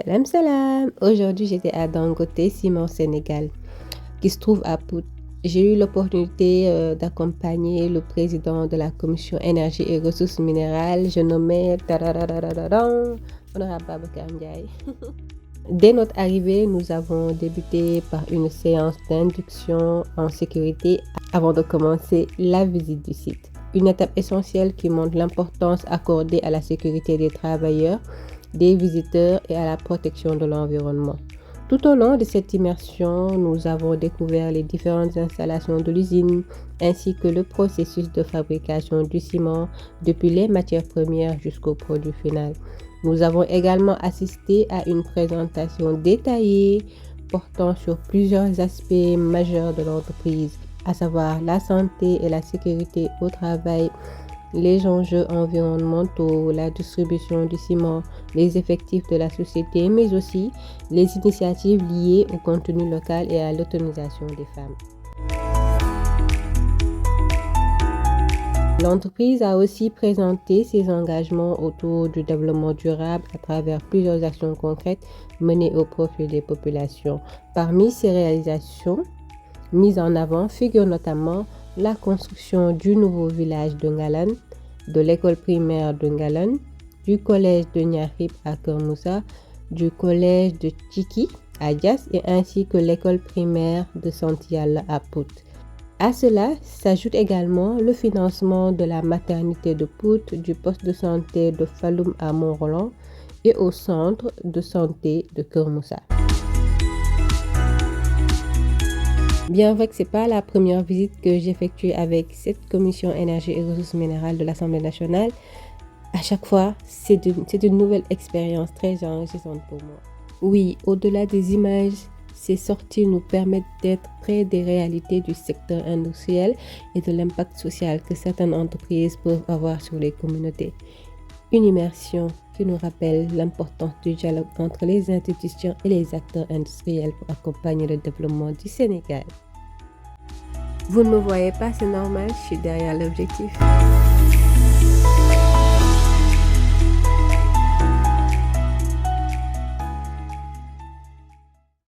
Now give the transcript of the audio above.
Salam salam. Aujourd'hui, j'étais à Dangote Ciment Sénégal, qui se trouve à Pout. J'ai eu l'opportunité d'accompagner le président de la commission énergie et ressources minérales, je nommais Honorable Babacar Ndiaye. Dès notre arrivée, nous avons débuté par une séance d'induction en sécurité avant de commencer la visite du site. Une étape essentielle qui montre l'importance accordée à la sécurité des travailleurs, des visiteurs et à la protection de l'environnement. Tout au long de cette immersion, nous avons découvert les différentes installations de l'usine ainsi que le processus de fabrication du ciment depuis les matières premières jusqu'au produit final. Nous avons également assisté à une présentation détaillée portant sur plusieurs aspects majeurs de l'entreprise, à savoir la santé et la sécurité au travail, les enjeux environnementaux, la distribution du ciment, les effectifs de la société, mais aussi les initiatives liées au contenu local et à l'autonomisation des femmes. L'entreprise a aussi présenté ses engagements autour du développement durable à travers plusieurs actions concrètes menées au profit des populations. Parmi ces réalisations mises en avant figure notamment la construction du nouveau village de Ngalan, de l'école primaire de Ngalan, du collège de Niarib à Kermoussa, du collège de Tchiki à Dias et ainsi que l'école primaire de Santiala à Pout. À cela s'ajoute également le financement de la maternité de Pout, du poste de santé de Falloum à Mont-Roland et au centre de santé de Kermoussa. Bien vrai que ce n'est pas la première visite que j'effectue avec cette commission énergie et ressources minérales de l'Assemblée nationale, à chaque fois, c'est une nouvelle expérience très enrichissante pour moi. Oui, au-delà des images, ces sorties nous permettent d'être près des réalités du secteur industriel et de l'impact social que certaines entreprises peuvent avoir sur les communautés. Une immersion qui nous rappelle l'importance du dialogue entre les institutions et les acteurs industriels pour accompagner le développement du Sénégal. Vous ne me voyez pas, c'est normal, je suis derrière l'objectif.